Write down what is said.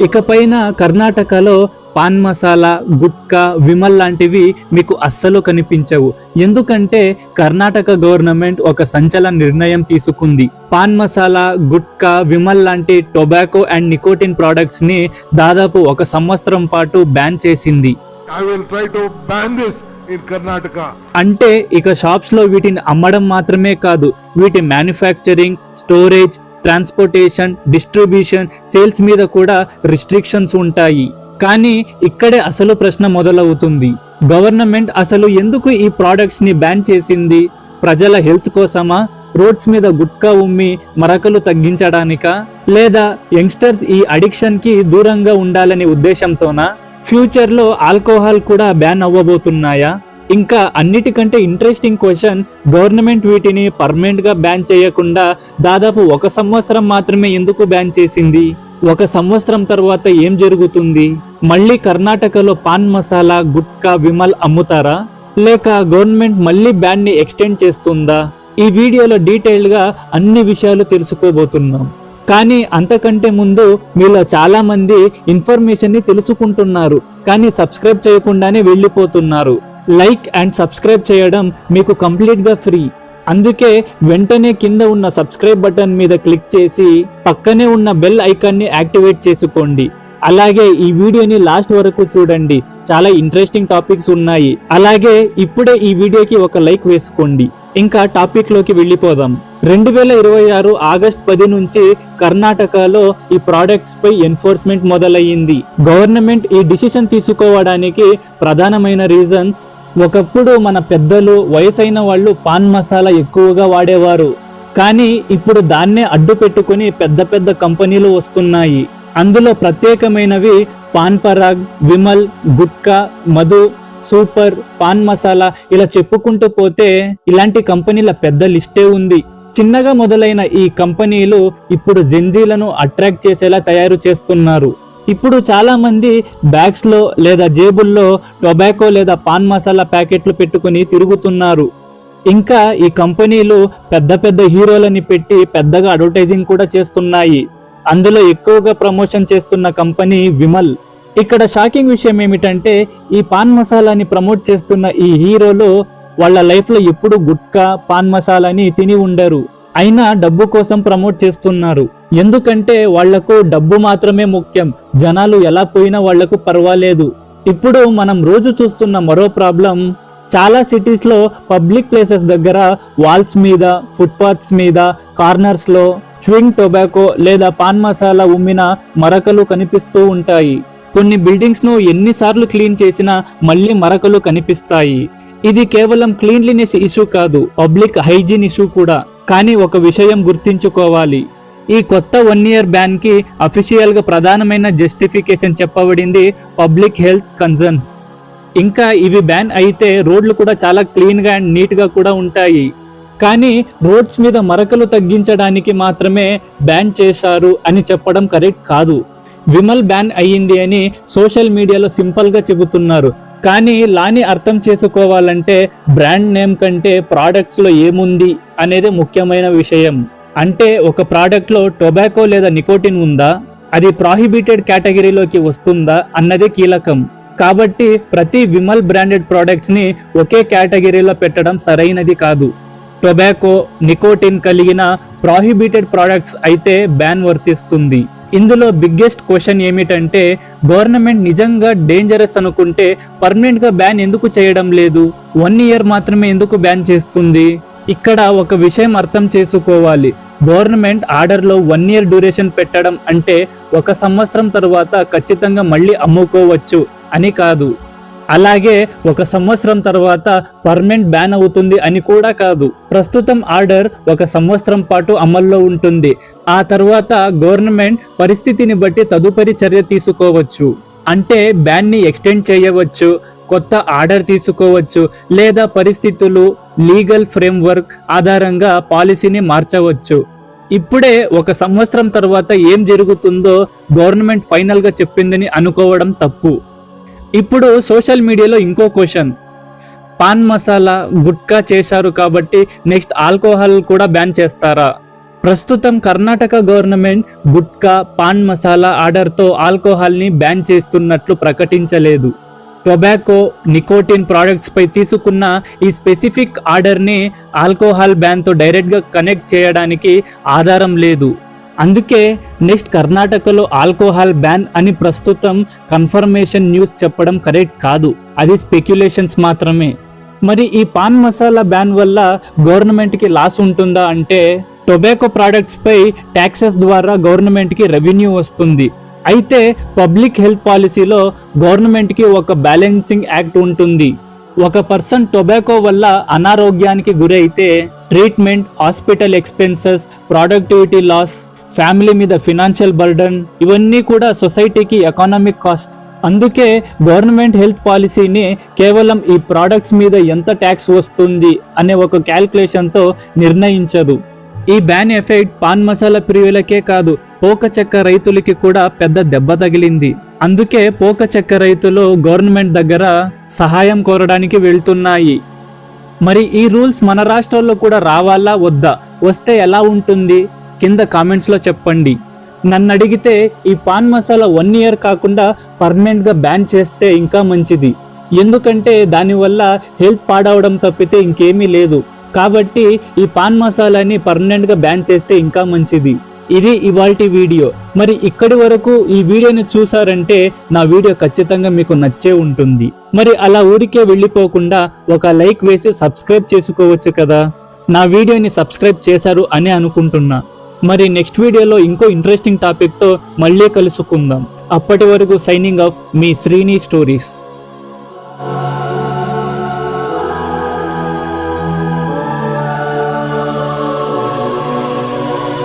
ఇకపైన కర్ణాటకలో పాన్ మసాలా, గుట్కా, విమల్ లాంటివి మీకు అస్సలు కనిపించవు. ఎందుకంటే కర్ణాటక గవర్నమెంట్ ఒక సంచలన నిర్ణయం తీసుకుంది. పాన్ మసాలా, గుట్కా, విమల్ లాంటి టొబాకో అండ్ నికోటిన్ ప్రొడక్ట్స్ ని దాదాపు 1 సంవత్సరం పాటు బ్యాన్ చేసింది. అంటే ఇక షాప్స్ లో వీటిని అమ్మడం మాత్రమే కాదు, వీటి manufacturing, storage, transportation, distribution, sales మీద కూడా రిస్ట్రిక్షన్స్ ఉంటాయి. కానీ ఇక్కడే అసలు ప్రశ్న మొదలవుతుంది. గవర్నమెంట్ అసలు ఎందుకు ఈ ప్రొడక్ట్స్ ని బ్యాన్ చేసింది? ప్రజల హెల్త్ కోసమా? రోడ్స్ మీద గుట్కా ఉమ్మి మరకలు తగ్గించడానికా? లేదా యంగ్స్టర్స్ ఈ అడిక్షన్ కి దూరంగా ఉండాలనే ఉద్దేశంతోనా? ఫ్యూచర్ లో ఆల్కహాల్ కూడా బ్యాన్ అవ్వబోతున్నాయా? ఇంకా అన్నిటికంటే ఇంట్రెస్టింగ్ క్వశ్చన్, గవర్నమెంట్ వీటిని పర్మనెంట్ గా బ్యాన్ చేయకుండా దాదాపు 1 సంవత్సరం మాత్రమే ఎందుకు బ్యాన్ చేసింది? 1 సంవత్సరం తర్వాత ఏం జరుగుతుంది? మళ్ళీ కర్ణాటకలో పాన్ మసాలా, గుట్కా, విమల్ అమ్ముతారా? లేక గవర్నమెంట్ మళ్ళీ బ్యాన్ ని ఎక్స్టెండ్ చేస్తుందా? ఈ వీడియోలో డీటెయిల్డ్ గా అన్ని విషయాలు తెలుసుకోబోతున్నాం. కానీ అంతకంటే ముందు మీలో చాలా మంది ఇన్ఫర్మేషన్ ని తెలుసుకుంటున్నారు, కానీ సబ్స్క్రైబ్ చేయకుండానే వెళ్ళిపోతున్నారు. లైక్ అండ్ సబ్స్క్రైబ్ చేయడం మీకు కంప్లీట్ గా ఫ్రీ. అందుకే వెంటనే కింద ఉన్న సబ్స్క్రైబ్ బటన్ మీద క్లిక్ చేసి పక్కనే ఉన్న బెల్ ఐకాన్ ని యాక్టివేట్ చేసుకోండి. అలాగే ఈ వీడియోని లాస్ట్ వరకు చూడండి, చాలా ఇంట్రెస్టింగ్ టాపిక్స్ ఉన్నాయి. అలాగే ఇప్పుడే ఈ వీడియోకి ఒక లైక్ వేసుకోండి. ఇంకా టాపిక్ లోకి వెళ్ళిపోదాం. 2026 ఆగస్ట్ 10 నుంచి కర్ణాటకలో ఈ ప్రొడక్ట్స్ పై ఎన్ఫోర్స్మెంట్ మొదలయ్యింది. గవర్నమెంట్ ఈ డిసిషన్ తీసుకోవడానికి ప్రధానమైన రీజన్స్, ఒకప్పుడు మన పెద్దలు, వయసైన వాళ్ళు పాన్ మసాలా ఎక్కువగా వాడేవారు. కానీ ఇప్పుడు దాన్నే అడ్డు పెట్టుకుని పెద్ద పెద్ద కంపెనీలు వస్తున్నాయి. అందులో ప్రత్యేకమైనవి pan Parag, Vimal, gutka, Madhu, super, pan masala, ఇలా చెప్పుకుంటూ పోతే ఇలాంటి కంపెనీల పెద్ద లిస్టే ఉంది. చిన్నగా మొదలైన ఈ కంపెనీలు ఇప్పుడు జెన్జీలను అట్రాక్ట్ చేసేలా తయారు చేస్తున్నారు. ఇప్పుడు చాలా మంది బ్యాగ్స్ లో లేదా జేబుల్లో టొబాకో లేదా పాన్ మసాలా ప్యాకెట్లు పెట్టుకుని తిరుగుతున్నారు. ఇంకా ఈ కంపెనీలు పెద్ద పెద్ద హీరోలని పెట్టి పెద్దగా అడ్వర్టైజింగ్ కూడా చేస్తున్నాయి. అందులో ఎక్కువగా ప్రమోషన్ చేస్తున్న కంపెనీ విమల్. ఇక్కడ షాకింగ్ విషయం ఏమిటంటే, ఈ పాన్ మసాలాని ప్రమోట్ చేస్తున్న ఈ హీరోలు వాళ్ళ లైఫ్ లో ఎప్పుడు గుట్కా, పాన్ మసాలాని తిని ఉండరు. అయినా డబ్బు కోసం ప్రమోట్ చేస్తున్నారు. ఎందుకంటే వాళ్లకు డబ్బు మాత్రమే ముఖ్యం, జనాలు ఎలా పోయినా వాళ్లకు పర్వాలేదు. ఇప్పుడు మనం రోజు చూస్తున్న మరో ప్రాబ్లం, చాలా సిటీస్ లో పబ్లిక్ ప్లేసెస్ దగ్గర వాల్స్ మీద, ఫుట్పాత్స్ మీద, కార్నర్స్ లో చ్వింగ్ టొబాకో లేదా పాన్ మసాలా ఉమ్మిన మరకలు కనిపిస్తూ ఉంటాయి. కొన్ని బిల్డింగ్స్ ను ఎన్నిసార్లు క్లీన్ చేసినా మళ్ళీ మరకలు కనిపిస్తాయి. ఇది కేవలం క్లీన్లీనెస్ ఇష్యూ కాదు, పబ్లిక్ హైజీన్ ఇష్యూ కూడా. కానీ ఒక విషయం గుర్తించుకోవాలి, ఈ కొత్త 1 ఇయర్ బ్యాన్ కి అఫీషియల్ గా ప్రధానమైన జస్టిఫికేషన్ చెప్పబడింది పబ్లిక్ హెల్త్ కన్సర్న్స్. ఇంకా ఇవి బ్యాన్ అయితే రోడ్లు కూడా చాలా క్లీన్ గా అండ్ నీట్ గా కూడా ఉంటాయి. కానీ రోడ్స్ మీద మరకలు తగ్గించడానికి మాత్రమే బ్యాన్ చేశారు అని చెప్పడం కరెక్ట్ కాదు. విమల్ బ్యాన్ అయ్యింది అని సోషల్ మీడియాలో సింపుల్ గా చెబుతున్నారు. కానీ లాని అర్థం చేసుకోవాలంటే బ్రాండ్ నేమ్ కంటే ప్రోడక్ట్స్ లో ఏముంది అనేది ముఖ్యమైన విషయం. అంటే ఒక ప్రోడక్ట్ లో టొబాకో లేదా నికోటిన్ ఉందా, అది ప్రాహిబిటెడ్ కేటగిరీలోకి వస్తుందా అన్నదే కీలకం. కాబట్టి ప్రతి విమల్ బ్రాండెడ్ ప్రోడక్ట్స్ ని ఒకే కేటగిరీలో పెట్టడం సరైనది కాదు. టొబాకో, నికోటిన్ కలిగిన ప్రాహిబిటెడ్ ప్రోడక్ట్స్ అయితే బ్యాన్ వర్తిస్తుంది. ఇందులో బిగ్గెస్ట్ క్వశ్చన్ ఏమిటంటే, గవర్నమెంట్ నిజంగా డేంజరస్ అనుకుంటే పర్మనెంట్ గా బ్యాన్ ఎందుకు చేయడం లేదు? 1 ఇయర్ మాత్రమే ఎందుకు బ్యాన్ చేస్తుంది? ఇక్కడ ఒక విషయం అర్థం చేసుకోవాలి. గవర్నమెంట్ ఆర్డర్ లో 1 ఇయర్ డ్యూరేషన్ పెట్టడం అంటే 1 సంవత్సరం తర్వాత ఖచ్చితంగా మళ్ళీ అమ్ముకోవచ్చు అని కాదు. అలాగే 1 సంవత్సరం తర్వాత పర్మనెంట్ బ్యాన్ అవుతుంది అని కూడా కాదు. ప్రస్తుతం ఆర్డర్ 1 సంవత్సరం పాటు అమల్లో ఉంటుంది. ఆ తర్వాత గవర్నమెంట్ పరిస్థితిని బట్టి తదుపరి చర్య తీసుకోవచ్చు. అంటే బ్యాన్ ని ఎక్స్టెండ్ చేయవచ్చు, కొత్త ఆర్డర్ తీసుకోవచ్చు, లేదా పరిస్థితులు, లీగల్ ఫ్రేమ్వర్క్ ఆధారంగా పాలసీని మార్చవచ్చు. ఇప్పుడే 1 సంవత్సరం తర్వాత ఏం జరుగుతుందో గవర్నమెంట్ ఫైనల్ గా చెప్పిందని అనుకోవడం తప్పు. ఇప్పుడు సోషల్ మీడియాలో ఇంకో క్వశ్చన్, పాన్ మసాలా, గుట్కా చేశారు కాబట్టి నెక్స్ట్ ఆల్కహాల్ కూడా బ్యాన్ చేస్తారా? ప్రస్తుతం కర్ణాటక గవర్నమెంట్ గుట్కా, పాన్ మసాలా ఆర్డర్తో ఆల్కహాల్ని బ్యాన్ చేస్తున్నట్లు ప్రకటించలేదు. టొబాకో, నికోటిన్ ప్రోడక్ట్స్ పై తీసుకున్న ఈ స్పెసిఫిక్ ఆర్డర్ని ఆల్కహాల్ బ్యాన్తో డైరెక్ట్గా కనెక్ట్ చేయడానికి ఆధారం లేదు. అందుకే నెక్స్ట్ కర్ణాటకలో ఆల్కహాల్ బ్యాన్ అని ప్రస్తుతం కన్ఫర్మేషన్ న్యూస్ చెప్పడం కరెక్ట్ కాదు, అది స్పెక్యులేషన్స్ మాత్రమే. మరి ఈ పాన్ మసాలా బ్యాన్ వల్ల గవర్నమెంట్కి లాస్ ఉంటుందా అంటే, టొబాకో ప్రోడక్ట్స్ పై ట్యాక్సెస్ ద్వారా గవర్నమెంట్కి రెవెన్యూ వస్తుంది. అయితే పబ్లిక్ హెల్త్ పాలసీలో గవర్నమెంట్కి ఒక బ్యాలెన్సింగ్ యాక్ట్ ఉంటుంది. ఒక పర్సన్ టొబాకో వల్ల అనారోగ్యానికి గురైతే treatment, hospital expenses, productivity loss, family మీద ఫినాన్షియల్ బర్డన్, ఇవన్నీ కూడా సొసైటీకి ఎకానమిక్ కాస్ట్. అందుకే గవర్నమెంట్ హెల్త్ పాలసీని కేవలం ఈ ప్రోడక్ట్స్ మీద ఎంత ట్యాక్స్ వస్తుంది అనే ఒక క్యాల్కులేషన్తో నిర్ణయించదు. ఈ బ్యాన్ ఎఫెక్ట్ పాన్ మసాలా ప్రియులకే కాదు, పోక చెక్క రైతులకి కూడా పెద్ద దెబ్బ తగిలింది. అందుకే పోక చెక్క రైతులు గవర్నమెంట్ దగ్గర సహాయం కోరడానికి వెళ్తున్నాయి. మరి ఈ రూల్స్ మన రాష్ట్రాల్లో కూడా రావాలా వద్దా? వస్తే ఎలా ఉంటుంది? కింద కామెంట్స్లో చెప్పండి. నన్ను అడిగితే ఈ పాన్ మసాలా 1 year కాకుండా పర్మనెంట్గా బ్యాన్ చేస్తే ఇంకా మంచిది. ఎందుకంటే దానివల్ల హెల్త్ పాడవడం తప్పితే ఇంకేమీ లేదు. కాబట్టి ఈ పాన్ మసాలాని పర్మనెంట్గా బ్యాన్ చేస్తే ఇంకా మంచిది. ఇది ఇవాల్టి వీడియో. మరి ఇక్కడి వరకు ఈ వీడియోని చూసారంటే నా వీడియో ఖచ్చితంగా మీకు నచ్చే ఉంటుంది. మరి అలా ఊరికే వెళ్ళిపోకుండా ఒక లైక్ వేసి సబ్స్క్రైబ్ చేసుకోవచ్చు కదా. నా వీడియోని సబ్స్క్రైబ్ చేశారు అని అనుకుంటున్నా. మరి నెక్స్ట్ వీడియోలో ఇంకో ఇంట్రెస్టింగ్ టాపిక్తో మళ్ళీ కలుసుకుందాం. అప్పటి వరకు సైనింగ్ ఆఫ్, మీ శ్రీని స్టోరీస్.